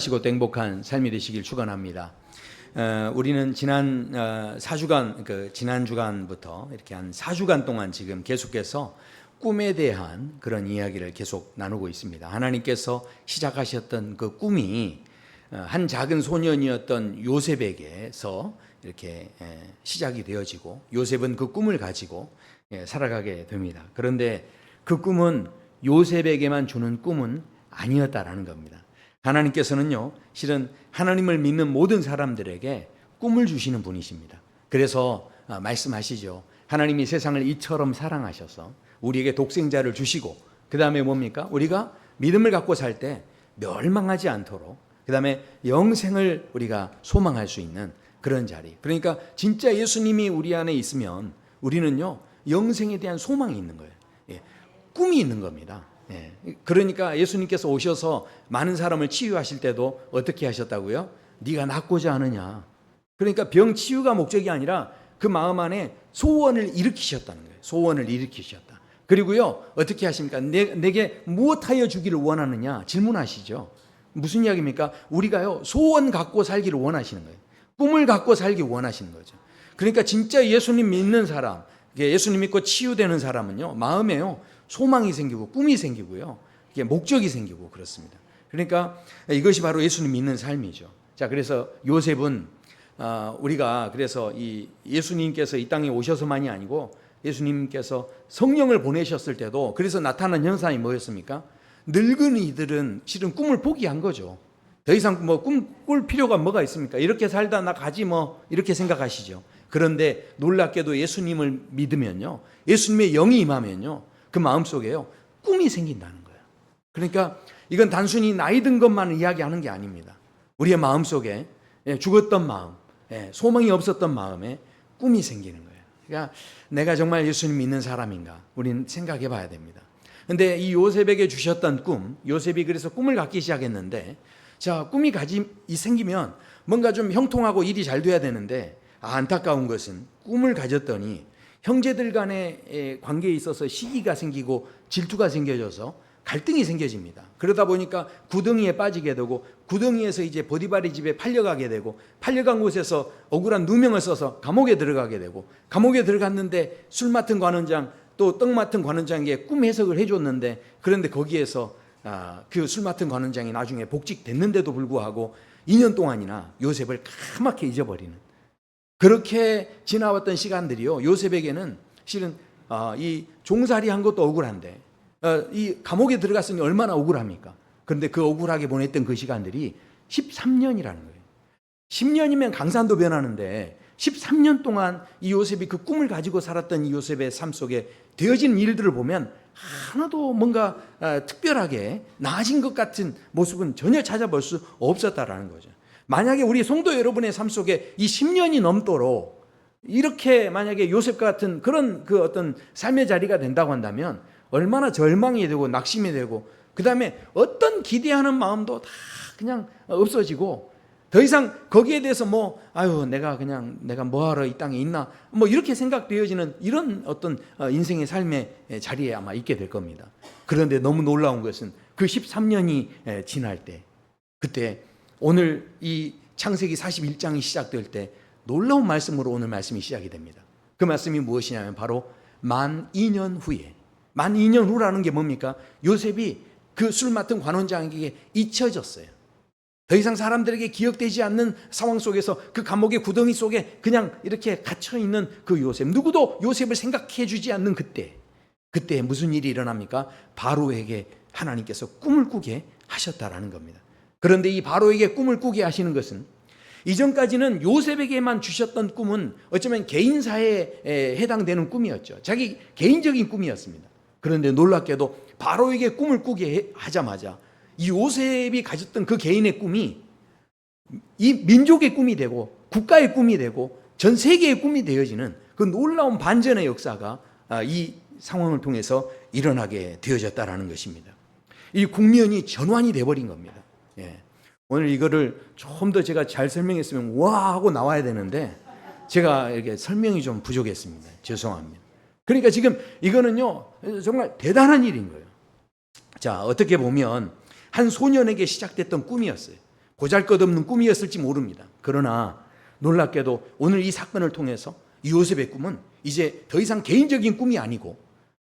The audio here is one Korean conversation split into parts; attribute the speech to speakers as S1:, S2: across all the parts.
S1: 시고 행복한 삶이 되시길 축원합니다. 우리는 지난 4주간 지난 주간부터 이렇게 한 4주간 동안 지금 계속해서 꿈에 대한 그런 이야기를 계속 나누고 있습니다. 하나님께서 시작하셨던 그 꿈이 한 작은 소년이었던 요셉에게서 이렇게 시작이 되어지고, 요셉은 그 꿈을 가지고 살아가게 됩니다. 그런데 그 꿈은 요셉에게만 주는 꿈은 아니었다라는 겁니다. 하나님께서는요, 실은 하나님을 믿는 모든 사람들에게 꿈을 주시는 분이십니다. 그래서 말씀하시죠. 하나님이 세상을 이처럼 사랑하셔서 우리에게 독생자를 주시고, 그 다음에 뭡니까? 우리가 믿음을 갖고 살 때 멸망하지 않도록, 그 다음에 영생을 우리가 소망할 수 있는 그런 자리. 그러니까 진짜 예수님이 우리 안에 있으면 우리는요, 영생에 대한 소망이 있는 거예요. 꿈이 있는 겁니다. 그러니까 예수님께서 오셔서 많은 사람을 치유하실 때도 어떻게 하셨다고요? 네가 낫고자 하느냐. 그러니까 병 치유가 목적이 아니라 그 마음 안에 소원을 일으키셨다는 거예요. 소원을 일으키셨다. 그리고요, 어떻게 하십니까? 내게 무엇하여 주기를 원하느냐 질문하시죠. 무슨 이야기입니까? 우리가요, 소원 갖고 살기를 원하시는 거예요. 꿈을 갖고 살기 원하시는 거죠. 그러니까 진짜 예수님 믿는 사람, 예수님 믿고 치유되는 사람은요, 마음에요, 소망이 생기고 꿈이 생기고요, 이게 목적이 생기고 그렇습니다. 그러니까 이것이 바로 예수님 믿는 삶이죠. 자, 그래서 요셉은 우리가 그래서 이 예수님께서 이 땅에 오셔서만이 아니고 예수님께서 성령을 보내셨을 때도 그래서 나타난 현상이 뭐였습니까? 늙은이들은 실은 꿈을 포기한 거죠. 더 이상 뭐 꿈꿀 필요가 뭐가 있습니까? 이렇게 살다 나 가지 뭐 이렇게 생각하시죠. 그런데 놀랍게도 예수님을 믿으면요, 예수님의 영이 임하면요, 그 마음속에요, 꿈이 생긴다는 거예요. 그러니까 이건 단순히 나이 든 것만 이야기하는 게 아닙니다. 우리의 마음속에 죽었던 마음, 소망이 없었던 마음에 꿈이 생기는 거예요. 그러니까 내가 정말 예수님 믿는 사람인가 우리는 생각해 봐야 됩니다. 근데 이 요셉에게 주셨던 꿈, 요셉이 그래서 꿈을 갖기 시작했는데, 자, 꿈이 생기면 뭔가 좀 형통하고 일이 잘 돼야 되는데, 안타까운 것은 꿈을 가졌더니 형제들 간의 관계에 있어서 시기가 생기고 질투가 생겨져서 갈등이 생겨집니다. 그러다 보니까 구덩이에 빠지게 되고, 구덩이에서 이제 보디발의 집에 팔려가게 되고, 팔려간 곳에서 억울한 누명을 써서 감옥에 들어가게 되고, 감옥에 들어갔는데 술 맡은 관원장 또 떡 맡은 관원장에게 꿈 해석을 해줬는데, 그런데 거기에서 그 술 맡은 관원장이 나중에 복직됐는데도 불구하고 2년 동안이나 요셉을 까맣게 잊어버리는, 그렇게 지나왔던 시간들이요, 요셉에게는 실은 이 종살이 한 것도 억울한데 이 감옥에 들어갔으니 얼마나 억울합니까? 그런데 그 억울하게 보냈던 그 시간들이 13년이라는 거예요. 10년이면 강산도 변하는데 13년 동안 이 요셉이 그 꿈을 가지고 살았던 이 요셉의 삶 속에 되어진 일들을 보면 하나도 뭔가 특별하게 나아진 것 같은 모습은 전혀 찾아볼 수 없었다라는 거죠. 만약에 우리 성도 여러분의 삶 속에 이 10년이 넘도록 이렇게 만약에 요셉과 같은 그런 그 어떤 삶의 자리가 된다고 한다면 얼마나 절망이 되고 낙심이 되고, 그 다음에 어떤 기대하는 마음도 다 그냥 없어지고, 더 이상 거기에 대해서 내가 뭐하러 이 땅에 있나 뭐 이렇게 생각되어지는 이런 어떤 인생의 삶의 자리에 아마 있게 될 겁니다. 그런데 너무 놀라운 것은 그 13년이 지날 때, 그때 오늘 이 창세기 41장이 시작될 때 놀라운 말씀으로 오늘 말씀이 시작이 됩니다. 그 말씀이 무엇이냐면 바로 만 2년 후에, 만 2년 후라는 게 뭡니까? 요셉이 그 술 맡은 관원장에게 잊혀졌어요. 더 이상 사람들에게 기억되지 않는 상황 속에서 그 감옥의 구덩이 속에 그냥 이렇게 갇혀있는 그 요셉, 누구도 요셉을 생각해 주지 않는 그때 무슨 일이 일어납니까? 바로에게 하나님께서 꿈을 꾸게 하셨다라는 겁니다. 그런데 이 바로에게 꿈을 꾸게 하시는 것은 이전까지는 요셉에게만 주셨던 꿈은 어쩌면 개인사에 해당되는 꿈이었죠. 자기 개인적인 꿈이었습니다. 그런데 놀랍게도 바로에게 꿈을 꾸게 하자마자 이 요셉이 가졌던 그 개인의 꿈이 이 민족의 꿈이 되고 국가의 꿈이 되고 전 세계의 꿈이 되어지는 그 놀라운 반전의 역사가 이 상황을 통해서 일어나게 되어졌다라는 것입니다. 이 국면이 전환이 되어버린 겁니다. 오늘 이거를 좀 더 제가 잘 설명했으면 와 하고 나와야 되는데 제가 이렇게 설명이 좀 부족했습니다. 죄송합니다. 그러니까 지금 이거는요, 정말 대단한 일인 거예요. 자, 어떻게 보면 한 소년에게 시작됐던 꿈이었어요. 보잘것없는 꿈이었을지 모릅니다. 그러나 놀랍게도 오늘 이 사건을 통해서 이 요셉의 꿈은 이제 더 이상 개인적인 꿈이 아니고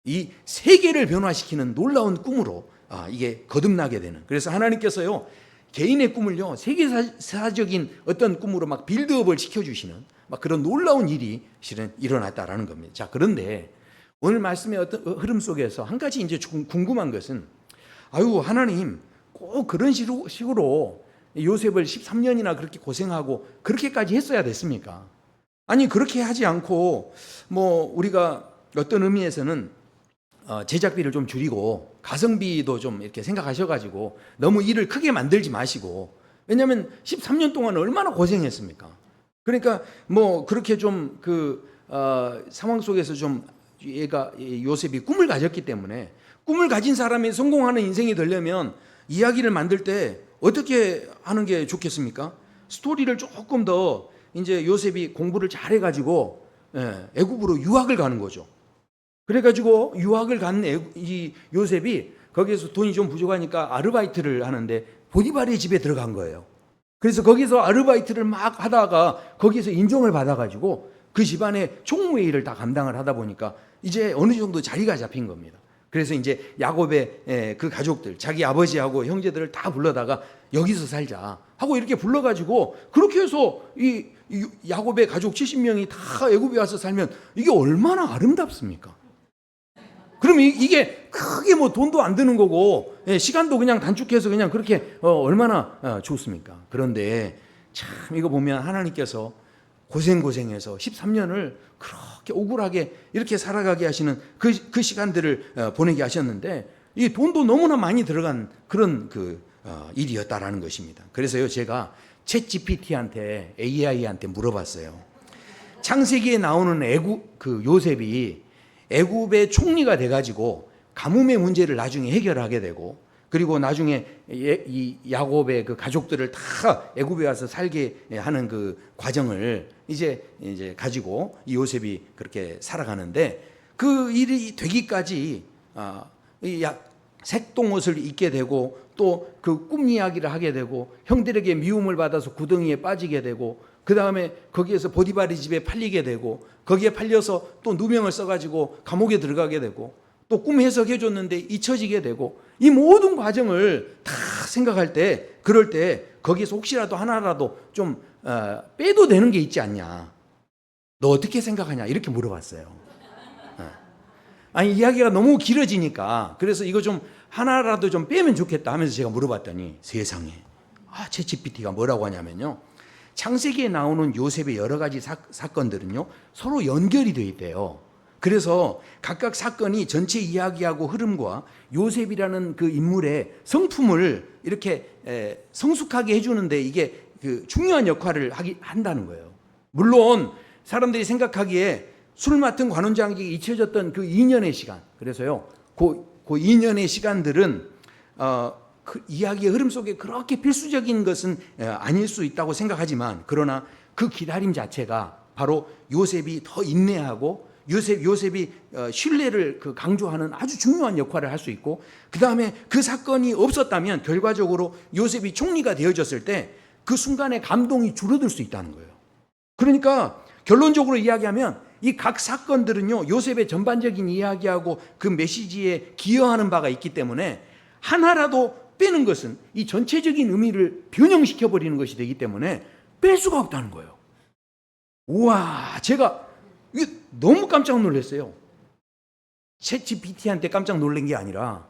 S1: 이 세계를 변화시키는 놀라운 꿈으로 이게 거듭나게 되는, 그래서 하나님께서요 개인의 꿈을요 세계사적인 어떤 꿈으로 막 빌드업을 시켜주시는 막 그런 놀라운 일이 실은 일어났다라는 겁니다. 자, 그런데 오늘 말씀의 어떤 흐름 속에서 한 가지 이제 좀 궁금한 것은, 아유 하나님 꼭 그런 식으로 요셉을 13년이나 그렇게 고생하고 그렇게까지 했어야 됐습니까? 아니 그렇게 하지 않고 뭐 우리가 어떤 의미에서는 제작비를 좀 줄이고 가성비도 좀 이렇게 생각하셔가지고 너무 일을 크게 만들지 마시고, 왜냐하면 13년 동안 얼마나 고생했습니까? 그러니까 뭐 그렇게 좀 상황 속에서 좀 요셉이 꿈을 가졌기 때문에, 꿈을 가진 사람이 성공하는 인생이 되려면 이야기를 만들 때 어떻게 하는 게 좋겠습니까? 스토리를 조금 더 이제 요셉이 공부를 잘해가지고 애굽으로 유학을 가는 거죠. 그래가지고 유학을 간 이 요셉이 거기에서 돈이 좀 부족하니까 아르바이트를 하는데 보디발의 집에 들어간 거예요. 그래서 거기서 아르바이트를 막 하다가 거기서 인정을 받아가지고 그 집안의 총무회의를 다 감당을 하다 보니까 이제 어느 정도 자리가 잡힌 겁니다. 그래서 이제 야곱의 그 가족들, 자기 아버지하고 형제들을 다 불러다가 여기서 살자 하고 이렇게 불러가지고 그렇게 해서 이 야곱의 가족 70명이 다 애굽에 와서 살면 이게 얼마나 아름답습니까? 그럼 이게 크게 뭐 돈도 안 드는 거고 시간도 그냥 단축해서 그냥 그렇게 얼마나 좋습니까? 그런데 참 이거 보면 하나님께서 고생해서 13년을 그렇게 억울하게 이렇게 살아가게 하시는 그 시간들을 보내게 하셨는데, 이 돈도 너무나 많이 들어간 그런 일이었다라는 것입니다. 그래서요 제가 챗GPT한테 AI한테 물어봤어요. 창세기에 나오는 요셉이 애굽의 총리가 돼가지고 가뭄의 문제를 나중에 해결하게 되고, 그리고 나중에 이 야곱의 그 가족들을 다 애굽에 와서 살게 하는 그 과정을 이제 가지고 이 요셉이 그렇게 살아가는데, 그 일이 되기까지 색동옷을 입게 되고 또 그 꿈 이야기를 하게 되고 형들에게 미움을 받아서 구덩이에 빠지게 되고, 그 다음에 거기에서 보디발의 집에 팔리게 되고 거기에 팔려서 또 누명을 써가지고 감옥에 들어가게 되고 또 꿈 해석해 줬는데 잊혀지게 되고, 이 모든 과정을 다 생각할 때 그럴 때 거기에서 혹시라도 하나라도 좀 빼도 되는 게 있지 않냐, 너 어떻게 생각하냐 이렇게 물어봤어요. 아니 이야기가 너무 길어지니까 그래서 이거 좀 하나라도 좀 빼면 좋겠다 하면서 제가 물어봤더니 세상에 챗GPT가 뭐라고 하냐면요, 창세기에 나오는 요셉의 여러 가지 사건들은요 서로 연결이 되어 있대요. 그래서 각각 사건이 전체 이야기하고 흐름과 요셉이라는 그 인물의 성품을 이렇게 성숙하게 해주는데 이게 중요한 역할을 한다는 거예요. 물론 사람들이 생각하기에 술 맡은 관원장에게 잊혀졌던 그 2년의 시간, 그래서요 그 2년의 시간들은 그 이야기의 흐름 속에 그렇게 필수적인 것은 아닐 수 있다고 생각하지만, 그러나 그 기다림 자체가 바로 요셉이 더 인내하고 요셉이 신뢰를 강조하는 아주 중요한 역할을 할 수 있고, 그 다음에 그 사건이 없었다면 결과적으로 요셉이 총리가 되어졌을 때 그 순간에 감동이 줄어들 수 있다는 거예요. 그러니까 결론적으로 이야기하면 이 각 사건들은요 요셉의 전반적인 이야기하고 그 메시지에 기여하는 바가 있기 때문에 하나라도 빼는 것은 이 전체적인 의미를 변형시켜 버리는 것이 되기 때문에 뺄 수가 없다는 거예요. 우와, 제가 너무 깜짝 놀랐어요. 챗GPT한테 깜짝 놀란 게 아니라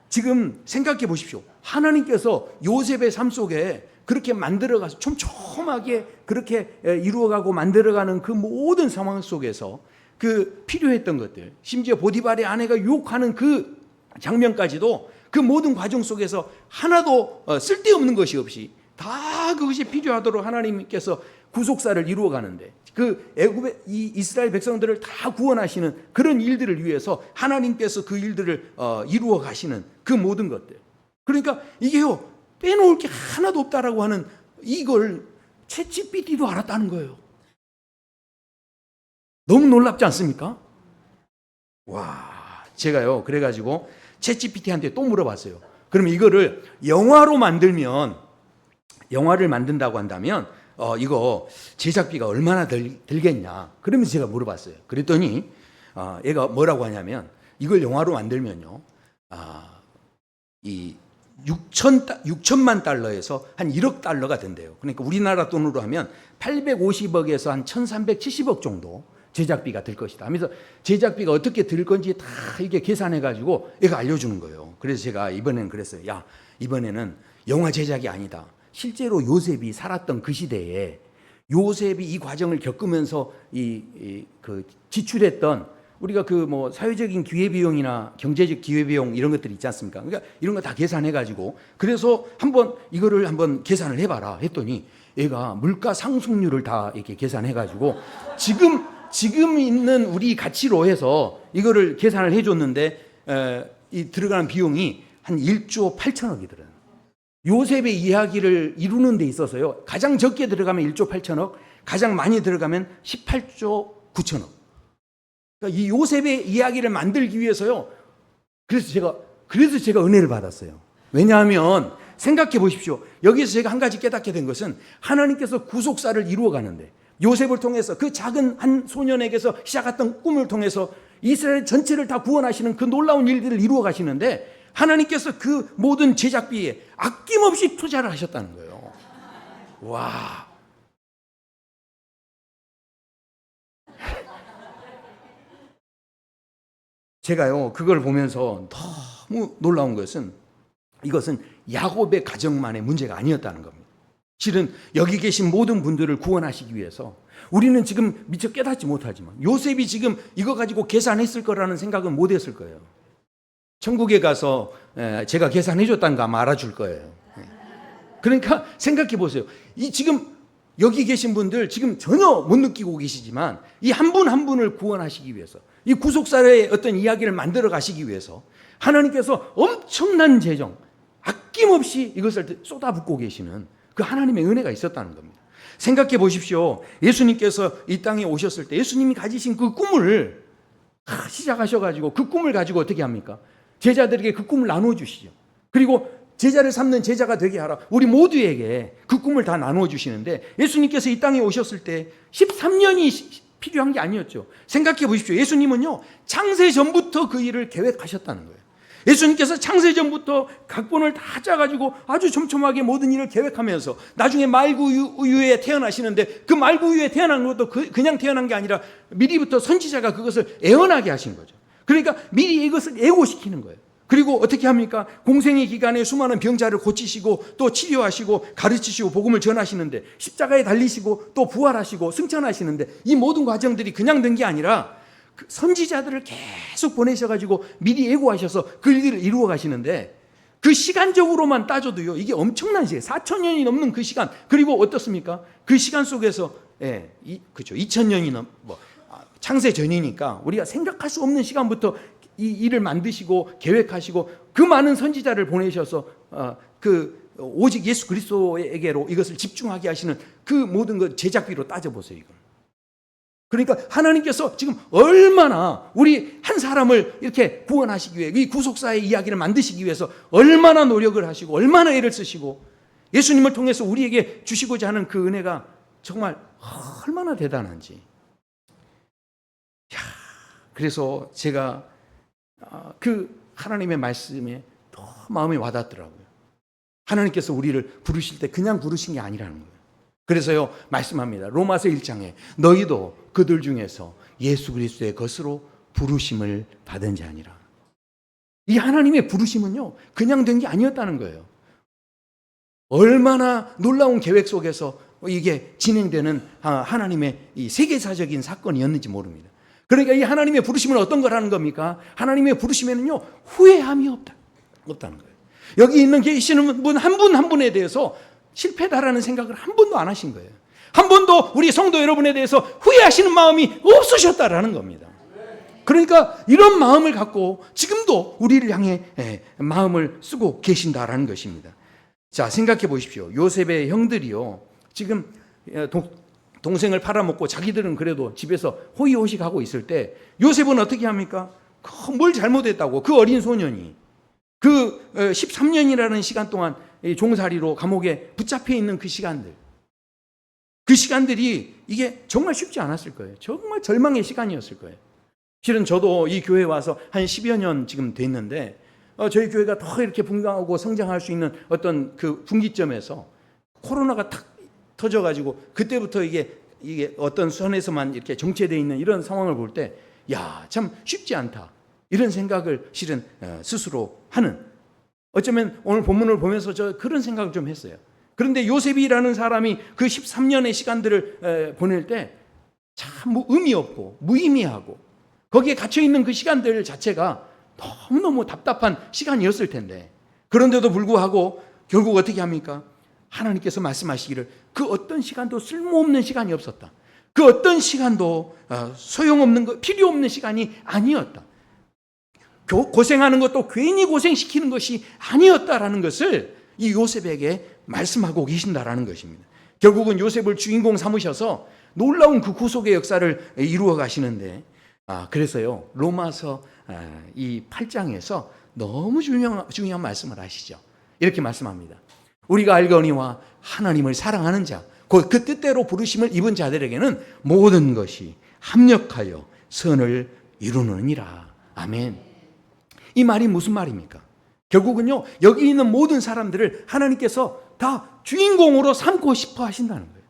S1: 지금 생각해 보십시오. 하나님께서 요셉의 삶 속에 그렇게 만들어가서 촘촘하게 그렇게 이루어가고 만들어가는 그 모든 상황 속에서 그 필요했던 것들, 심지어 보디발의 아내가 유혹하는 그 장면까지도 그 모든 과정 속에서 하나도 쓸데없는 것이 없이 다 그것이 필요하도록 하나님께서 구속사를 이루어가는데, 그 애굽의 이 이스라엘 백성들을 다 구원하시는 그런 일들을 위해서 하나님께서 그 일들을 이루어 가시는 그 모든 것들, 그러니까 이게요 빼놓을 게 하나도 없다라고 하는 이걸 챗GPT도 알았다는 거예요. 너무 놀랍지 않습니까? 와, 제가요 그래가지고 챗GPT한테 또 물어봤어요. 그러면 이거를 영화를 만든다고 한다면 이거 제작비가 얼마나 들겠냐. 그러면서 제가 물어봤어요. 그랬더니 얘가 뭐라고 하냐면 이걸 영화로 만들면요, 이 6천만 달러에서 한 1억 달러가 된대요. 그러니까 우리나라 돈으로 하면 850억에서 한 1370억 정도 제작비가 들 것이다 하면서 제작비가 어떻게 들 건지 다 이게 계산해가지고 얘가 알려주는 거예요. 그래서 제가 이번에는 그랬어요. 야, 이번에는 영화 제작이 아니다. 실제로 요셉이 살았던 그 시대에 요셉이 이 과정을 겪으면서 그 지출했던 우리가 그 뭐 사회적인 기회비용이나 경제적 기회비용 이런 것들이 있지 않습니까? 그러니까 이런 거 다 계산해가지고 그래서 이거를 한번 계산을 해봐라 했더니 얘가 물가 상승률을 다 이렇게 계산해가지고 지금 있는 우리 가치로 해서 이거를 계산을 해줬는데 이 들어가는 비용이 한 1조 8천억이 들어요. 요셉의 이야기를 이루는 데 있어서요, 가장 적게 들어가면 1조 8천억, 가장 많이 들어가면 18조 9천억. 그러니까 이 요셉의 이야기를 만들기 위해서요, 그래서 제가 은혜를 받았어요. 왜냐하면 생각해 보십시오. 여기서 제가 한 가지 깨닫게 된 것은 하나님께서 구속사를 이루어 가는데 요셉을 통해서 그 작은 한 소년에게서 시작했던 꿈을 통해서 이스라엘 전체를 다 구원하시는 그 놀라운 일들을 이루어 가시는데 하나님께서 그 모든 제작비에 아낌없이 투자를 하셨다는 거예요. 와. 제가요, 그걸 보면서 너무 놀라운 것은 이것은 야곱의 가정만의 문제가 아니었다는 겁니다. 실은 여기 계신 모든 분들을 구원하시기 위해서 우리는 지금 미처 깨닫지 못하지만 요셉이 지금 이거 가지고 계산했을 거라는 생각은 못 했을 거예요. 천국에 가서 제가 계산해 줬다는 거 아마 알아줄 거예요. 그러니까 생각해 보세요. 이 지금 여기 계신 분들 지금 전혀 못 느끼고 계시지만 이 한 분 한 분을 구원하시기 위해서 이 구속사의 어떤 이야기를 만들어 가시기 위해서 하나님께서 엄청난 재정 아낌없이 이것을 쏟아붓고 계시는 그 하나님의 은혜가 있었다는 겁니다. 생각해 보십시오. 예수님께서 이 땅에 오셨을 때 예수님이 가지신 그 꿈을 시작하셔가지고 그 꿈을 가지고 어떻게 합니까? 제자들에게 그 꿈을 나누어 주시죠. 그리고 제자를 삼는 제자가 되게 하라. 우리 모두에게 그 꿈을 다 나누어 주시는데 예수님께서 이 땅에 오셨을 때 13년이 필요한 게 아니었죠. 생각해 보십시오. 예수님은요, 창세 전부터 그 일을 계획하셨다는 거예요. 예수님께서 창세 전부터 각본을 다 짜가지고 아주 촘촘하게 모든 일을 계획하면서 나중에 말구유에 태어나시는데 그 말구유에 태어난 것도 그냥 태어난 게 아니라 미리부터 선지자가 그것을 애원하게 하신 거죠. 그러니까 미리 이것을 예고시키는 거예요. 그리고 어떻게 합니까? 공생의 기간에 수많은 병자를 고치시고 또 치료하시고 가르치시고 복음을 전하시는데 십자가에 달리시고 또 부활하시고 승천하시는데 이 모든 과정들이 그냥 된 게 아니라 그 선지자들을 계속 보내셔가지고 미리 예고하셔서 그 일을 이루어 가시는데 그 시간적으로만 따져도요, 이게 엄청난 시간, 4,000년이 넘는 그 시간, 그리고 어떻습니까? 그 시간 속에서 그렇죠, 2,000년이 창세 전이니까 우리가 생각할 수 없는 시간부터 이 일을 만드시고 계획하시고 그 많은 선지자를 보내셔서 오직 예수 그리스도에게로 이것을 집중하게 하시는 그 모든 것 제작비로 따져보세요. 이걸. 그러니까 하나님께서 지금 얼마나 우리 한 사람을 이렇게 구원하시기 위해 이 구속사의 이야기를 만드시기 위해서 얼마나 노력을 하시고 얼마나 애를 쓰시고 예수님을 통해서 우리에게 주시고자 하는 그 은혜가 정말 얼마나 대단한지. 그래서 제가 그 하나님의 말씀에 너무 마음이 와닿더라고요. 하나님께서 우리를 부르실 때 그냥 부르신 게 아니라는 거예요. 그래서요, 말씀합니다. 로마서 1장에 너희도 그들 중에서 예수 그리스도의 것으로 부르심을 받은 자니라. 이 하나님의 부르심은요, 그냥 된 게 아니었다는 거예요. 얼마나 놀라운 계획 속에서 이게 진행되는 하나님의 이 세계사적인 사건이었는지 모릅니다. 그러니까 이 하나님의 부르심은 어떤 거라는 겁니까? 하나님의 부르심에는요, 후회함이 없다는 거예요. 여기 있는 계시는 분 한 분 한 분에 대해서 실패다라는 생각을 한 번도 안 하신 거예요. 한 번도 우리 성도 여러분에 대해서 후회하시는 마음이 없으셨다라는 겁니다. 그러니까 이런 마음을 갖고 지금도 우리를 향해 마음을 쓰고 계신다라는 것입니다. 자, 생각해 보십시오. 요셉의 형들이요, 지금 동생을 팔아먹고 자기들은 그래도 집에서 호의호식하고 있을 때 요셉은 어떻게 합니까? 뭘 잘못했다고 그 어린 소년이 그 13년이라는 시간 동안 종살이로 감옥에 붙잡혀 있는 그 시간들이 이게 정말 쉽지 않았을 거예요. 정말 절망의 시간이었을 거예요. 실은 저도 이 교회에 와서 한 10여 년 지금 됐는데 저희 교회가 더 이렇게 분강하고 성장할 수 있는 어떤 그 분기점에서 코로나가 탁 터져가지고 그때부터 이게 어떤 선에서만 이렇게 정체되어 있는 이런 상황을 볼 때 야, 참 쉽지 않다. 이런 생각을 실은 스스로 하는, 어쩌면 오늘 본문을 보면서 저 그런 생각을 좀 했어요. 그런데 요셉이라는 사람이 그 13년의 시간들을 보낼 때 참 의미 없고 무의미하고 거기에 갇혀 있는 그 시간들 자체가 너무너무 답답한 시간이었을 텐데, 그런데도 불구하고 결국 어떻게 합니까? 하나님께서 말씀하시기를 그 어떤 시간도 쓸모없는 시간이 없었다. 그 어떤 시간도 소용없는 것, 필요 없는 시간이 아니었다. 고생하는 것도 괜히 고생시키는 것이 아니었다라는 것을 이 요셉에게 말씀하고 계신다라는 것입니다. 결국은 요셉을 주인공 삼으셔서 놀라운 그 구속의 역사를 이루어 가시는데, 그래서요 로마서 이 8장에서 너무 중요한 말씀을 하시죠. 이렇게 말씀합니다. 우리가 알거니와 하나님을 사랑하는 자, 그 뜻대로 부르심을 입은 자들에게는 모든 것이 합력하여 선을 이루느니라. 아멘. 이 말이 무슨 말입니까? 결국은요, 여기 있는 모든 사람들을 하나님께서 다 주인공으로 삼고 싶어 하신다는 거예요.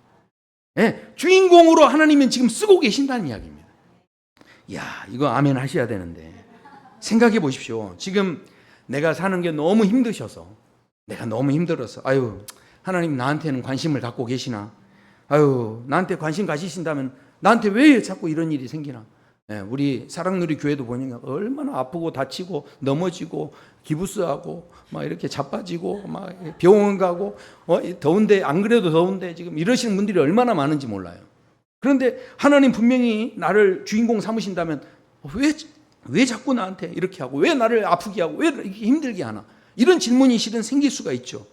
S1: 네, 주인공으로 하나님은 지금 쓰고 계신다는 이야기입니다. 이야, 이거 아멘 하셔야 되는데, 생각해 보십시오. 지금 내가 사는 게 너무 힘드셔서, 내가 너무 힘들어서, 아유, 하나님 나한테는 관심을 갖고 계시나? 아유, 나한테 관심 가지신다면 나한테 왜 자꾸 이런 일이 생기나? 예, 우리 사랑누리 교회도 보니까 얼마나 아프고 다치고 넘어지고 기부스하고 막 이렇게 자빠지고 막 병원 가고 더운데, 안 그래도 더운데 지금 이러시는 분들이 얼마나 많은지 몰라요. 그런데 하나님 분명히 나를 주인공 삼으신다면 왜 자꾸 나한테 이렇게 하고, 왜 나를 아프게 하고, 왜 이렇게 힘들게 하나? 이런 질문이 실은 생길 수가 있죠.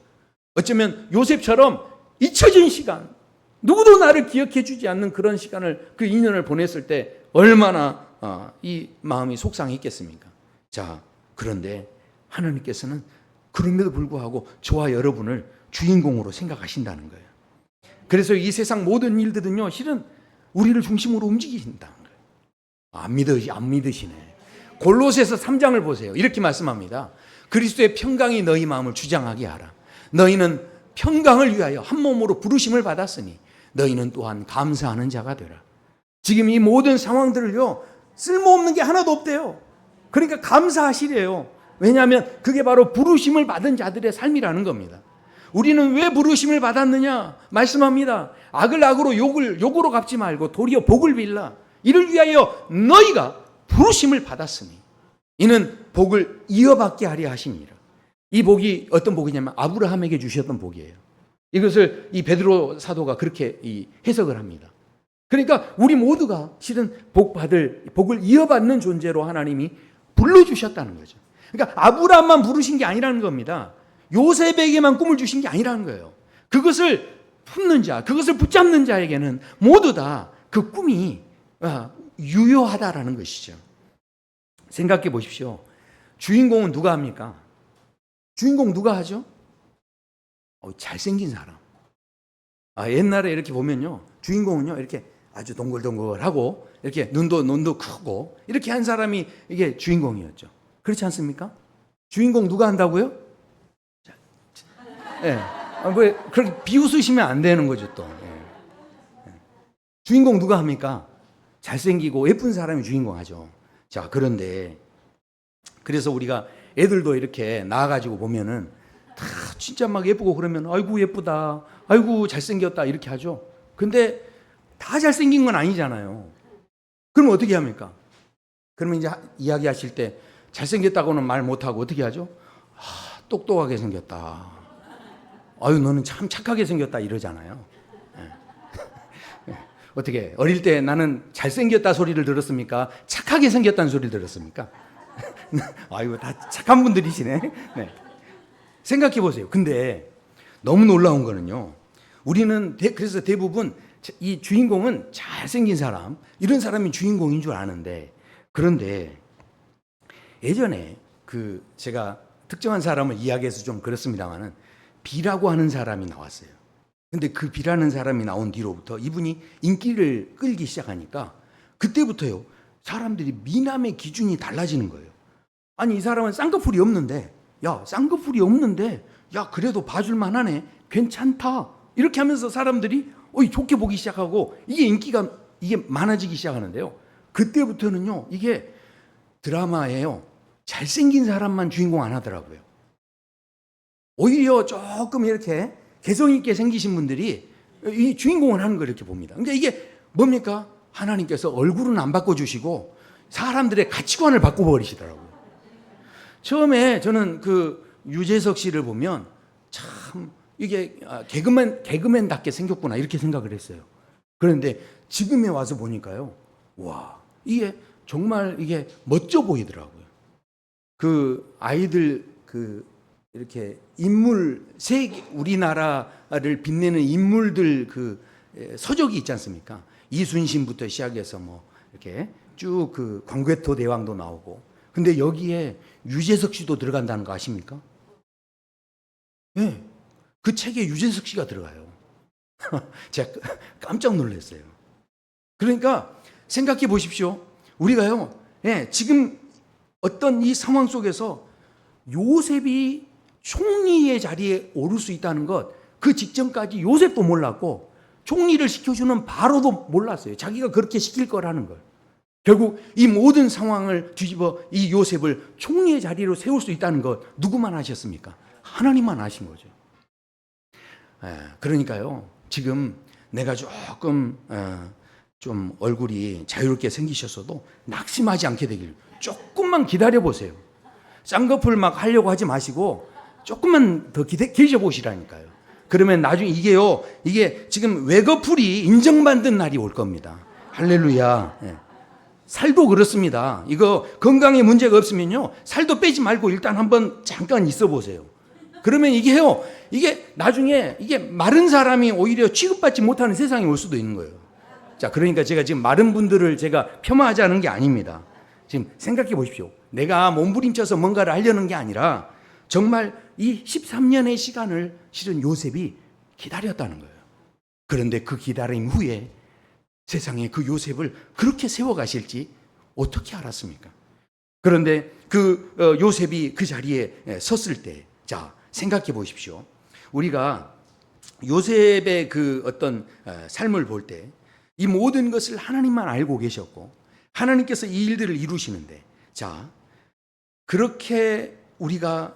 S1: 어쩌면 요셉처럼 잊혀진 시간, 누구도 나를 기억해 주지 않는 그런 시간을, 그 2년을 보냈을 때 얼마나 이 마음이 속상했겠습니까? 자, 그런데 하나님께서는 그럼에도 불구하고 저와 여러분을 주인공으로 생각하신다는 거예요. 그래서 이 세상 모든 일들은요, 실은 우리를 중심으로 움직이신다는 거예요. 안 믿으시네. 골로새서 3장을 보세요. 이렇게 말씀합니다. 그리스도의 평강이 너희 마음을 주장하게 하라. 너희는 평강을 위하여 한 몸으로 부르심을 받았으니 너희는 또한 감사하는 자가 되라. 지금 이 모든 상황들을요, 쓸모없는 게 하나도 없대요. 그러니까 감사하시래요. 왜냐하면 그게 바로 부르심을 받은 자들의 삶이라는 겁니다. 우리는 왜 부르심을 받았느냐? 말씀합니다. 악을 악으로 욕으로 갚지 말고 도리어 복을 빌라. 이를 위하여 너희가 부르심을 받았으니 이는 복을 이어받게 하려 하시니라. 이 복이 어떤 복이냐면 아브라함에게 주셨던 복이에요. 이것을 이 베드로 사도가 그렇게 해석을 합니다. 그러니까 우리 모두가 실은 복을 이어받는 존재로 하나님이 불러주셨다는 거죠. 그러니까 아브라함만 부르신 게 아니라는 겁니다. 요셉에게만 꿈을 주신 게 아니라는 거예요. 그것을 품는 자, 그것을 붙잡는 자에게는 모두 다 그 꿈이 유효하다라는 것이죠. 생각해 보십시오. 주인공은 누가 합니까? 주인공 누가 하죠? 잘생긴 사람. 옛날에 이렇게 보면요, 주인공은요 이렇게 아주 동글동글하고 이렇게 눈도 크고 이렇게 한 사람이 이게 주인공이었죠. 그렇지 않습니까? 주인공 누가 한다고요? 예. 뭐 그렇게 비웃으시면 안 되는 거죠 또. 예. 주인공 누가 합니까? 잘생기고 예쁜 사람이 주인공 하죠. 자, 그런데 그래서 우리가 애들도 이렇게 나와가지고 보면은 다 진짜 막 예쁘고 그러면 아이고 예쁘다, 아이고 잘생겼다 이렇게 하죠. 근데 다 잘생긴 건 아니잖아요. 그럼 어떻게 합니까? 그러면 이제 이야기하실 때 잘생겼다고는 말 못하고 어떻게 하죠? 똑똑하게 생겼다. 아유 너는 참 착하게 생겼다 이러잖아요. 어떻게 어릴 때 나는 잘생겼다 소리를 들었습니까? 착하게 생겼다는 소리를 들었습니까? 아유 다 착한 분들이시네. 네. 생각해 보세요. 근데 너무 놀라운 거는요, 우리는 그래서 대부분 이 주인공은 잘생긴 사람, 이런 사람이 주인공인 줄 아는데, 그런데 예전에 제가 특정한 사람을 이야기해서 좀 그렇습니다만은 B라고 하는 사람이 나왔어요. 근데 그 B라는 사람이 나온 뒤로부터 이분이 인기를 끌기 시작하니까 그때부터요, 사람들이 미남의 기준이 달라지는 거예요. 아니, 이 사람은 쌍꺼풀이 없는데, 야, 쌍꺼풀이 없는데, 야, 그래도 봐줄만 하네, 괜찮다, 이렇게 하면서 사람들이 좋게 보기 시작하고 이게 인기가 이게 많아지기 시작하는데요. 그때부터는요, 이게 드라마예요, 잘생긴 사람만 주인공 안 하더라고요. 오히려 조금 이렇게 개성 있게 생기신 분들이 이 주인공을 하는 걸 이렇게 봅니다. 그러니까 이게 뭡니까? 하나님께서 얼굴은 안 바꿔주시고 사람들의 가치관을 바꿔버리시더라고요. 처음에 저는 그 유재석 씨를 보면 참 이게 개그맨답게 생겼구나 이렇게 생각을 했어요. 그런데 지금에 와서 보니까요, 와, 이게 정말 이게 멋져 보이더라고요. 그 아이들 이렇게 인물, 우리나라를 빛내는 인물들 그 서적이 있지 않습니까? 이순신부터 시작해서 뭐 이렇게 쭉 그 광개토 대왕도 나오고. 근데 여기에 유재석 씨도 들어간다는 거 아십니까? 네, 그 책에 유재석 씨가 들어가요. 제가 깜짝 놀랐어요. 그러니까 생각해 보십시오. 우리가요, 지금 어떤 이 상황 속에서 요셉이 총리의 자리에 오를 수 있다는 것, 그 직전까지 요셉도 몰랐고 총리를 시켜주는 바로도 몰랐어요. 자기가 그렇게 시킬 거라는 걸. 결국 이 모든 상황을 뒤집어 이 요셉을 총리의 자리로 세울 수 있다는 것 누구만 아셨습니까? 하나님만 아신 거죠. 그러니까요, 지금 내가 조금 좀 얼굴이 자유롭게 생기셨어도 낙심하지 않게 되길 조금만 기다려 보세요. 쌍꺼풀 막 하려고 하지 마시고 조금만 더 계셔 보시라니까요. 그러면 나중에 이게 지금 외거풀이 인정받는 날이 올 겁니다. 할렐루야. 살도 그렇습니다. 이거 건강에 문제가 없으면요, 살도 빼지 말고 일단 한번 잠깐 있어 보세요. 그러면 이게 나중에 이게 마른 사람이 오히려 취급받지 못하는 세상이 올 수도 있는 거예요. 자, 그러니까 제가 지금 마른 분들을 제가 폄하하자는 게 아닙니다. 지금 생각해 보십시오. 내가 몸부림쳐서 뭔가를 하려는 게 아니라 정말 이 13년의 시간을 실은 요셉이 기다렸다는 거예요. 그런데 그 기다림 후에 세상에 그 요셉을 그렇게 세워가실지 어떻게 알았습니까? 그런데 그 요셉이 그 자리에 섰을 때, 자, 생각해 보십시오. 우리가 요셉의 그 어떤 삶을 볼 때 이 모든 것을 하나님만 알고 계셨고 하나님께서 이 일들을 이루시는데, 자, 그렇게 우리가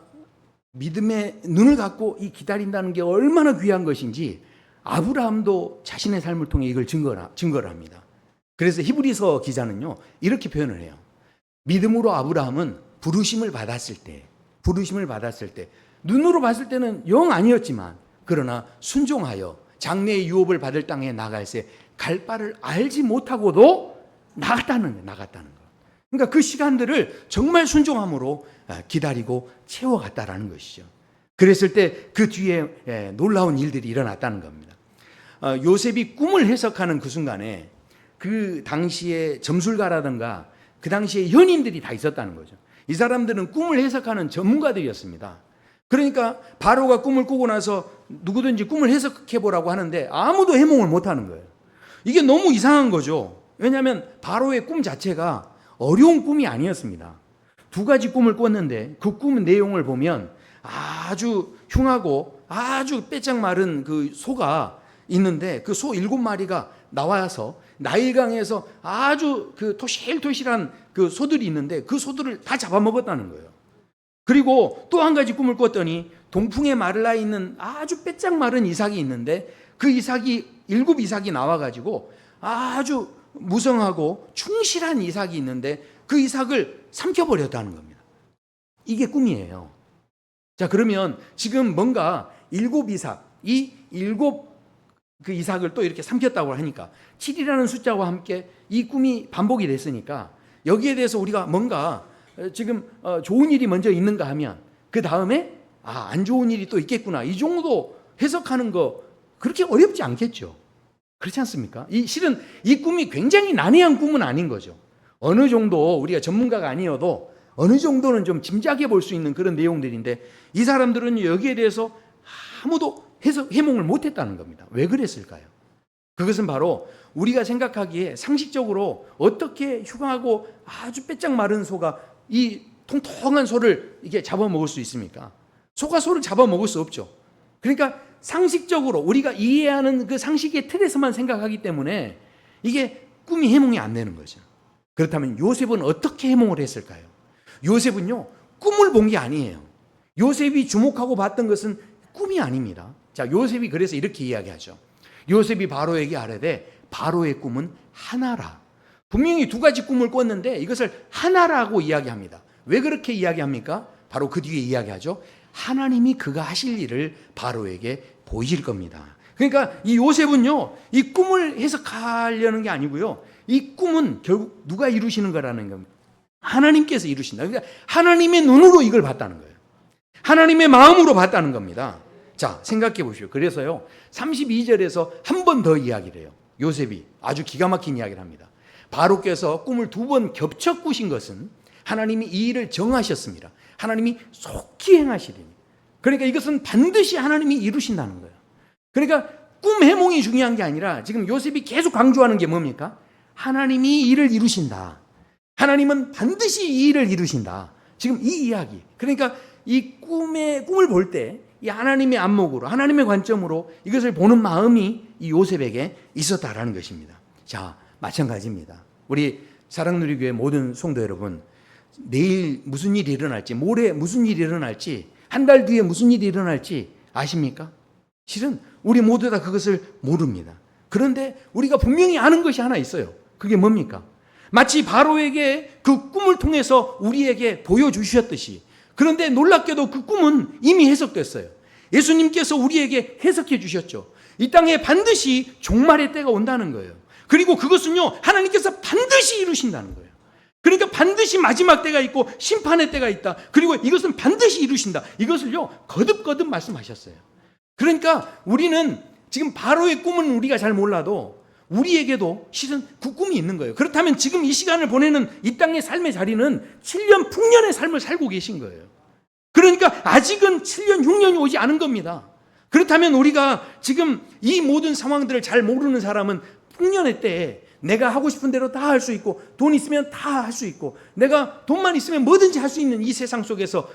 S1: 믿음의 눈을 갖고 이 기다린다는 게 얼마나 귀한 것인지 아브라함도 자신의 삶을 통해 이걸 증거를 합니다. 그래서 히브리서 기자는요, 이렇게 표현을 해요. 믿음으로 아브라함은 부르심을 받았을 때 눈으로 봤을 때는 영 아니었지만 그러나 순종하여 장래의 유업을 받을 땅에 나갈새 갈 바를 알지 못하고도 나갔다는 거. 그러니까 그 시간들을 정말 순종함으로 기다리고 채워갔다라는 것이죠. 그랬을 때 그 뒤에 놀라운 일들이 일어났다는 겁니다. 요셉이 꿈을 해석하는 그 순간에 그 당시에 점술가라든가 그 당시에 현인들이 다 있었다는 거죠. 이 사람들은 꿈을 해석하는 전문가들이었습니다. 그러니까 바로가 꿈을 꾸고 나서 누구든지 꿈을 해석해 보라고 하는데 아무도 해몽을 못하는 거예요. 이게 너무 이상한 거죠. 왜냐하면 바로의 꿈 자체가 어려운 꿈이 아니었습니다. 두 가지 꿈을 꿨는데 그 꿈 내용을 보면 아주 흉하고 아주 빼짝 마른 그 소가 있는데 그 소 7마리가 나와서 나일강에서 아주 그 토실토실한 그 소들이 있는데 그 소들을 다 잡아먹었다는 거예요. 그리고 또 한 가지 꿈을 꿨더니 동풍에 말라 있는 아주 빼짝 마른 이삭이 있는데 그 이삭이 7이삭이 나와가지고 아주 무성하고 충실한 이삭이 있는데 그 이삭을 삼켜버렸다는 겁니다. 이게 꿈이에요. 자, 그러면 지금 뭔가 7이삭, 이 7 그 이삭을 또 이렇게 삼켰다고 하니까 7이라는 숫자와 함께 이 꿈이 반복이 됐으니까 여기에 대해서 우리가 뭔가 지금 좋은 일이 먼저 있는가 하면 그 다음에 안 좋은 일이 또 있겠구나, 이 정도 해석하는 거 그렇게 어렵지 않겠죠. 그렇지 않습니까? 실은 이 꿈이 굉장히 난해한 꿈은 아닌 거죠. 어느 정도 우리가 전문가가 아니어도 어느 정도는 좀 짐작해 볼 수 있는 그런 내용들인데 이 사람들은 여기에 대해서 아무도 해몽을 못했다는 겁니다. 왜 그랬을까요? 그것은 바로 우리가 생각하기에 상식적으로 어떻게 흉하고 아주 빼짝 마른 소가 이 통통한 소를 이게 잡아먹을 수 있습니까? 소가 소를 잡아먹을 수 없죠. 그러니까 상식적으로 우리가 이해하는 그 상식의 틀에서만 생각하기 때문에 이게 꿈이 해몽이 안 되는 거죠. 그렇다면 요셉은 어떻게 해몽을 했을까요? 요셉은요, 꿈을 본 게 아니에요. 요셉이 주목하고 봤던 것은 꿈이 아닙니다. 자, 요셉이 그래서 이렇게 이야기하죠. 요셉이 바로에게 아뢰되 바로의 꿈은 하나라. 분명히 두 가지 꿈을 꿨는데 이것을 하나라고 이야기합니다. 왜 그렇게 이야기합니까? 바로 그 뒤에 이야기하죠. 하나님이 그가 하실 일을 바로에게 보이실 겁니다. 그러니까 이 요셉은요, 이 꿈을 해석하려는 게 아니고요, 이 꿈은 결국 누가 이루시는 거라는 겁니다. 하나님께서 이루신다. 그러니까 하나님의 눈으로 이걸 봤다는 거예요. 하나님의 마음으로 봤다는 겁니다. 자, 생각해 보십시오. 그래서요, 32절에서 한 번 더 이야기를 해요. 요셉이 아주 기가 막힌 이야기를 합니다. 바로께서 꿈을 두 번 겹쳐 꾸신 것은 하나님이 이 일을 정하셨습니다. 하나님이 속히 행하시리니. 그러니까 이것은 반드시 하나님이 이루신다는 거예요. 그러니까 꿈 해몽이 중요한 게 아니라 지금 요셉이 계속 강조하는 게 뭡니까? 하나님이 이 일을 이루신다. 하나님은 반드시 이 일을 이루신다. 지금 이 이야기. 그러니까 이 꿈을 볼 때 이 하나님의 안목으로, 하나님의 관점으로 이것을 보는 마음이 이 요셉에게 있었다라는 것입니다. 자, 마찬가지입니다. 우리 사랑누리교회 모든 성도 여러분, 내일 무슨 일이 일어날지, 모레 무슨 일이 일어날지, 한 달 뒤에 무슨 일이 일어날지 아십니까? 실은 우리 모두 다 그것을 모릅니다. 그런데 우리가 분명히 아는 것이 하나 있어요. 그게 뭡니까? 마치 바로에게 그 꿈을 통해서 우리에게 보여주셨듯이, 그런데 놀랍게도 그 꿈은 이미 해석됐어요. 예수님께서 우리에게 해석해 주셨죠. 이 땅에 반드시 종말의 때가 온다는 거예요. 그리고 그것은요, 하나님께서 반드시 이루신다는 거예요. 그러니까 반드시 마지막 때가 있고 심판의 때가 있다. 그리고 이것은 반드시 이루신다. 이것을요, 거듭거듭 말씀하셨어요. 그러니까 우리는 지금 바로의 꿈은 우리가 잘 몰라도 우리에게도 실은 그 꿈이 있는 거예요. 그렇다면 지금 이 시간을 보내는 이 땅의 삶의 자리는 7년 풍년의 삶을 살고 계신 거예요. 그러니까 아직은 7년, 6년이 오지 않은 겁니다. 그렇다면 우리가 지금 이 모든 상황들을 잘 모르는 사람은 풍년의 때에 내가 하고 싶은 대로 다 할 수 있고, 돈 있으면 다 할 수 있고, 내가 돈만 있으면 뭐든지 할 수 있는 이 세상 속에서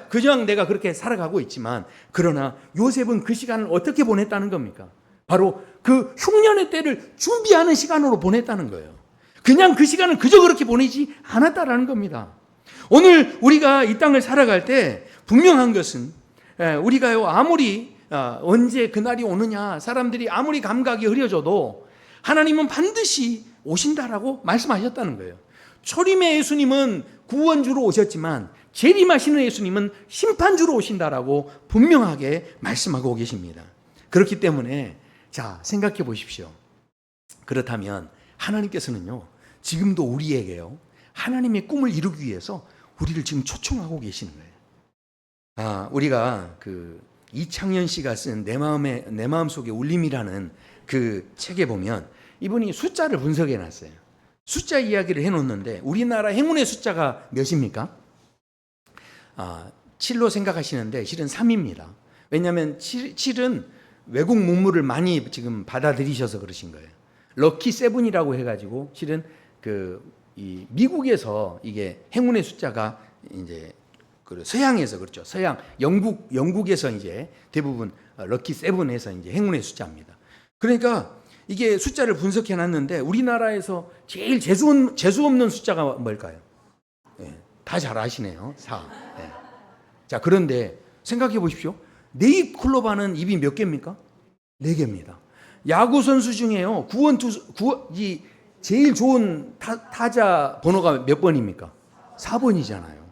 S1: 그냥 내가 그렇게 살아가고 있지만, 그러나 요셉은 그 시간을 어떻게 보냈다는 겁니까? 바로 그 흉년의 때를 준비하는 시간으로 보냈다는 거예요. 그냥 그 시간을 그저 그렇게 보내지 않았다라는 겁니다. 오늘 우리가 이 땅을 살아갈 때 분명한 것은 우리가요, 아무리 언제 그날이 오느냐, 사람들이 아무리 감각이 흐려져도 하나님은 반드시 오신다라고 말씀하셨다는 거예요. 초림의 예수님은 구원주로 오셨지만 재림하시는 예수님은 심판주로 오신다라고 분명하게 말씀하고 계십니다. 그렇기 때문에 자, 생각해 보십시오. 그렇다면 하나님께서는요, 지금도 우리에게요, 하나님의 꿈을 이루기 위해서 우리를 지금 초청하고 계시는 거예요. 우리가 그 이창현 씨가 쓴 내 마음 속의 울림이라는 그 책에 보면 이분이 숫자를 분석해 놨어요. 숫자 이야기를 해놓는데 우리나라 행운의 숫자가 몇입니까? 7로 생각하시는데 실은 3입니다. 왜냐하면 7은 외국 문물을 많이 지금 받아들이셔서 그러신 거예요. 럭키 세븐이라고 해가지고 실은 이 미국에서 이게 행운의 숫자가 이제 서양에서 그렇죠. 서양 영국에서 이제 대부분 럭키 세븐에서 이제 행운의 숫자입니다. 그러니까 이게 숫자를 분석해 놨는데 우리나라에서 제일 재수 없는 숫자가 뭘까요? 네, 다 잘 아시네요. 4. 네. 자, 그런데 생각해 보십시오. 네잎클로바는 입이 몇 개입니까? 4개입니다. 야구 선수 중에요, 이 제일 좋은 타자 번호가 몇 번입니까? 4번이잖아요.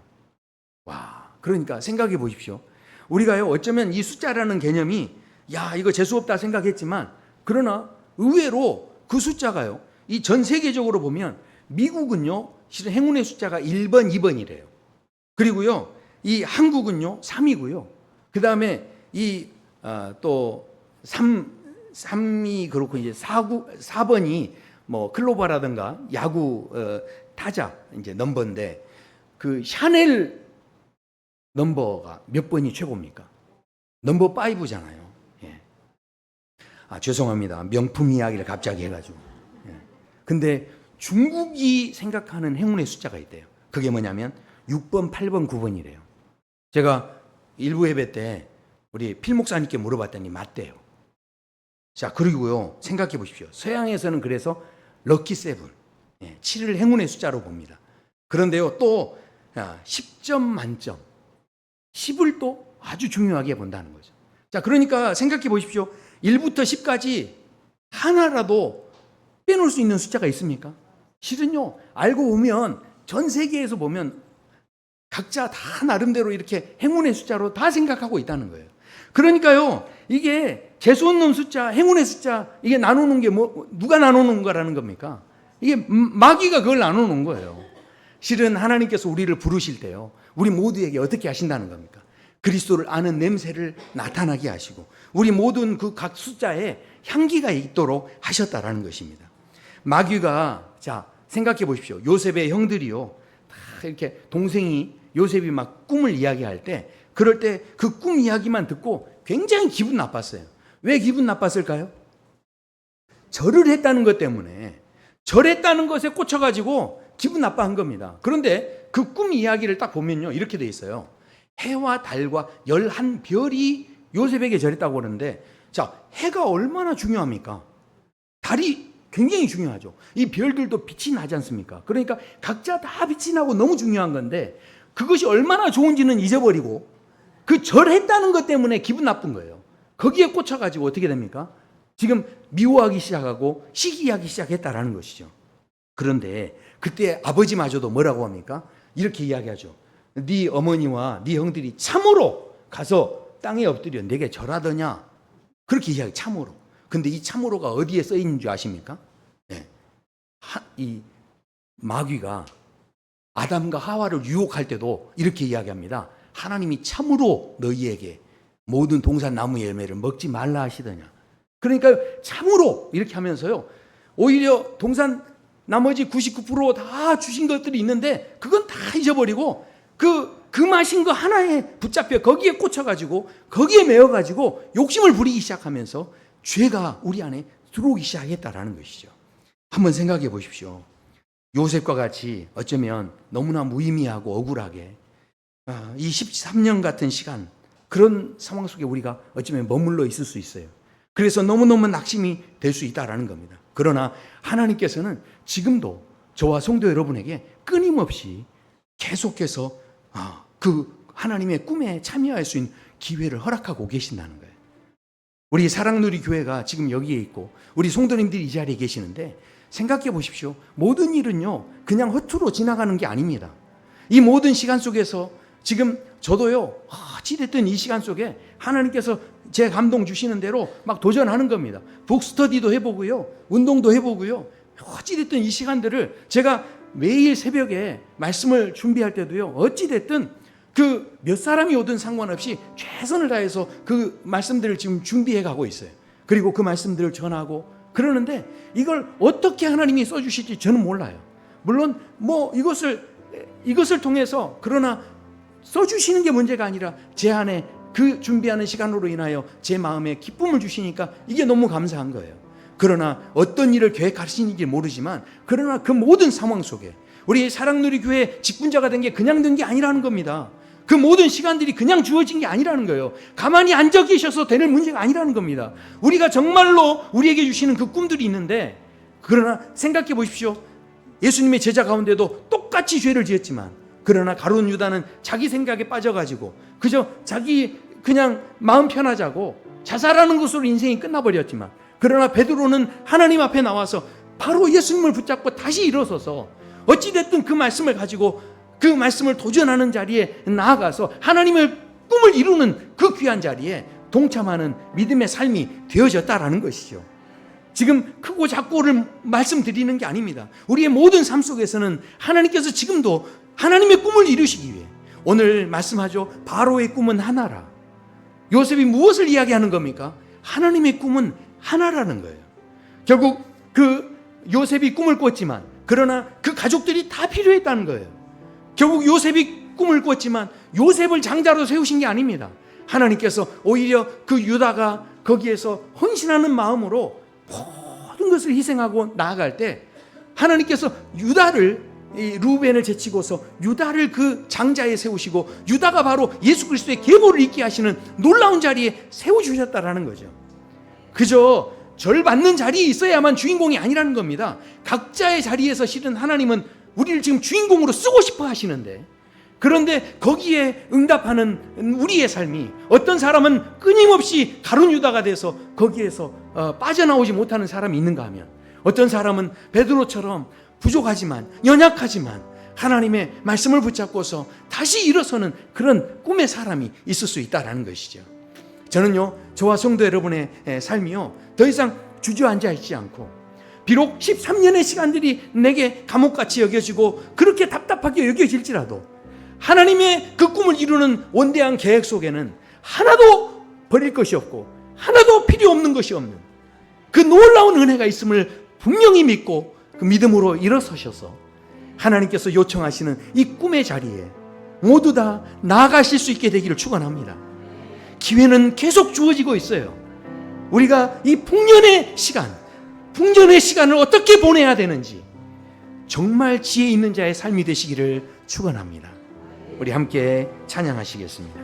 S1: 와, 그러니까 생각해 보십시오. 우리가요, 어쩌면 이 숫자라는 개념이 야, 이거 재수 없다 생각했지만, 그러나 의외로 그 숫자가요, 이 전 세계적으로 보면 미국은요, 실은 행운의 숫자가 1번, 2번이래요. 그리고요, 이 한국은요, 3이고요. 그 다음에 또 3이 그렇고 이제 4번이 뭐 클로바라든가 야구 타자 이제 넘버인데, 그 샤넬 넘버가 몇 번이 최고입니까? 넘버 5잖아요. 예. 죄송합니다. 명품 이야기를 갑자기 해가지고. 예. 근데 중국이 생각하는 행운의 숫자가 있대요. 그게 뭐냐면 6번, 8번, 9번이래요. 제가 일부 예배 때 우리 필 목사님께 물어봤더니 맞대요. 자, 그리고요, 생각해 보십시오. 서양에서는 그래서 럭키 세븐, 7을 행운의 숫자로 봅니다. 그런데요, 또 10점 만점, 10을 또 아주 중요하게 본다는 거죠. 자, 그러니까 생각해 보십시오. 1부터 10까지 하나라도 빼놓을 수 있는 숫자가 있습니까? 실은요, 알고 보면 전 세계에서 보면 각자 다 나름대로 이렇게 행운의 숫자로 다 생각하고 있다는 거예요. 그러니까요, 이게 재수없는 숫자, 행운의 숫자, 이게 나누는 게 누가 나누는 거라는 겁니까? 이게 마귀가 그걸 나누는 거예요. 실은 하나님께서 우리를 부르실 때요, 우리 모두에게 어떻게 하신다는 겁니까? 그리스도를 아는 냄새를 나타나게 하시고, 우리 모든 그 각 숫자에 향기가 있도록 하셨다라는 것입니다. 마귀가, 자, 생각해 보십시오. 요셉의 형들이요, 다 이렇게 동생이 요셉이 막 꿈을 이야기할 때, 그럴 때 그 꿈 이야기만 듣고 굉장히 기분 나빴어요. 왜 기분 나빴을까요? 절을 했다는 것 때문에, 절했다는 것에 꽂혀가지고 기분 나빠한 겁니다. 그런데 그 꿈 이야기를 딱 보면요, 이렇게 돼 있어요. 해와 달과 11별이 요셉에게 절했다고 그러는데, 자, 해가 얼마나 중요합니까? 달이 굉장히 중요하죠. 이 별들도 빛이 나지 않습니까? 그러니까 각자 다 빛이 나고 너무 중요한 건데, 그것이 얼마나 좋은지는 잊어버리고 그 절했다는 것 때문에 기분 나쁜 거예요. 거기에 꽂혀가지고 어떻게 됩니까? 지금 미워하기 시작하고 시기하기 시작했다라는 것이죠. 그런데 그때 아버지마저도 뭐라고 합니까? 이렇게 이야기하죠. 네 어머니와 네 형들이 참으로 가서 땅에 엎드려 내게 절하더냐? 그렇게 이야기, 참으로. 근데 이 참으로가 어디에 써 있는 줄 아십니까? 네. 이 마귀가 아담과 하와를 유혹할 때도 이렇게 이야기합니다. 하나님이 참으로 너희에게 모든 동산 나무 열매를 먹지 말라 하시더냐. 그러니까 참으로 이렇게 하면서요, 오히려 동산 나머지 99% 다 주신 것들이 있는데 그건 다 잊어버리고 그 마신 거 하나에 붙잡혀 거기에 꽂혀가지고 거기에 매여가지고 욕심을 부리기 시작하면서 죄가 우리 안에 들어오기 시작했다라는 것이죠. 한번 생각해 보십시오. 요셉과 같이 어쩌면 너무나 무의미하고 억울하게 이 13년 같은 시간, 그런 상황 속에 우리가 어쩌면 머물러 있을 수 있어요. 그래서 너무너무 낙심이 될 수 있다라는 겁니다. 그러나 하나님께서는 지금도 저와 성도 여러분에게 끊임없이 계속해서 그 하나님의 꿈에 참여할 수 있는 기회를 허락하고 계신다는 거예요. 우리 사랑누리 교회가 지금 여기에 있고 우리 성도님들이 이 자리에 계시는데, 생각해 보십시오. 모든 일은요, 그냥 허투루 지나가는 게 아닙니다. 이 모든 시간 속에서 지금 저도요, 어찌됐든 이 시간 속에 하나님께서 제 감동 주시는 대로 막 도전하는 겁니다. 북스터디도 해보고요, 운동도 해보고요. 어찌됐든 이 시간들을 제가 매일 새벽에 말씀을 준비할 때도요, 어찌됐든 그 몇 사람이 오든 상관없이 최선을 다해서 그 말씀들을 지금 준비해 가고 있어요. 그리고 그 말씀들을 전하고 그러는데, 이걸 어떻게 하나님이 써주실지 저는 몰라요. 물론 뭐 이것을 통해서, 그러나 써주시는 게 문제가 아니라 제 안에 그 준비하는 시간으로 인하여 제 마음에 기쁨을 주시니까 이게 너무 감사한 거예요. 그러나 어떤 일을 계획하시는지 모르지만, 그러나 그 모든 상황 속에 우리 사랑누리 교회 직분자가 된 게 그냥 된 게 아니라는 겁니다. 그 모든 시간들이 그냥 주어진 게 아니라는 거예요. 가만히 앉아 계셔서 되는 문제가 아니라는 겁니다. 우리가 정말로 우리에게 주시는 그 꿈들이 있는데, 그러나 생각해 보십시오. 예수님의 제자 가운데도 똑같이 죄를 지었지만, 그러나 가룟 유다는 자기 생각에 빠져가지고 그저 자기 그냥 마음 편하자고 자살하는 것으로 인생이 끝나버렸지만, 그러나 베드로는 하나님 앞에 나와서 바로 예수님을 붙잡고 다시 일어서서 어찌됐든 그 말씀을 가지고 그 말씀을 도전하는 자리에 나아가서 하나님의 꿈을 이루는 그 귀한 자리에 동참하는 믿음의 삶이 되어졌다라는 것이죠. 지금 크고 작고를 말씀드리는 게 아닙니다. 우리의 모든 삶 속에서는 하나님께서 지금도 하나님의 꿈을 이루시기 위해, 오늘 말씀하죠. 바로의 꿈은 하나라. 요셉이 무엇을 이야기하는 겁니까? 하나님의 꿈은 하나라는 거예요. 결국 그 요셉이 꿈을 꿨지만, 그러나 그 가족들이 다 필요했다는 거예요. 결국 요셉이 꿈을 꿨지만 요셉을 장자로 세우신 게 아닙니다. 하나님께서 오히려 그 유다가 거기에서 헌신하는 마음으로 모든 것을 희생하고 나아갈 때 하나님께서 유다를, 루벤을 제치고서 유다를 그 장자에 세우시고 유다가 바로 예수 그리스도의 계보를 잇게 하시는 놀라운 자리에 세워주셨다라는 거죠. 그저 절 받는 자리에 있어야만 주인공이 아니라는 겁니다. 각자의 자리에서 실은 하나님은 우리를 지금 주인공으로 쓰고 싶어 하시는데, 그런데 거기에 응답하는 우리의 삶이, 어떤 사람은 끊임없이 가룟 유다가 돼서 거기에서 빠져나오지 못하는 사람이 있는가 하면, 어떤 사람은 베드로처럼 부족하지만 연약하지만 하나님의 말씀을 붙잡고서 다시 일어서는 그런 꿈의 사람이 있을 수 있다는 것이죠. 저는요, 저와 성도 여러분의 삶이요, 더 이상 주저앉아 있지 않고, 비록 13년의 시간들이 내게 감옥같이 여겨지고 그렇게 답답하게 여겨질지라도 하나님의 그 꿈을 이루는 원대한 계획 속에는 하나도 버릴 것이 없고 하나도 필요 없는 것이 없는 그 놀라운 은혜가 있음을 분명히 믿고 그 믿음으로 일어서셔서 하나님께서 요청하시는 이 꿈의 자리에 모두 다 나아가실 수 있게 되기를 축원합니다. 기회는 계속 주어지고 있어요. 우리가 이 풍년의 시간을 어떻게 보내야 되는지 정말 지혜 있는 자의 삶이 되시기를 축원합니다. 우리 함께 찬양하시겠습니다.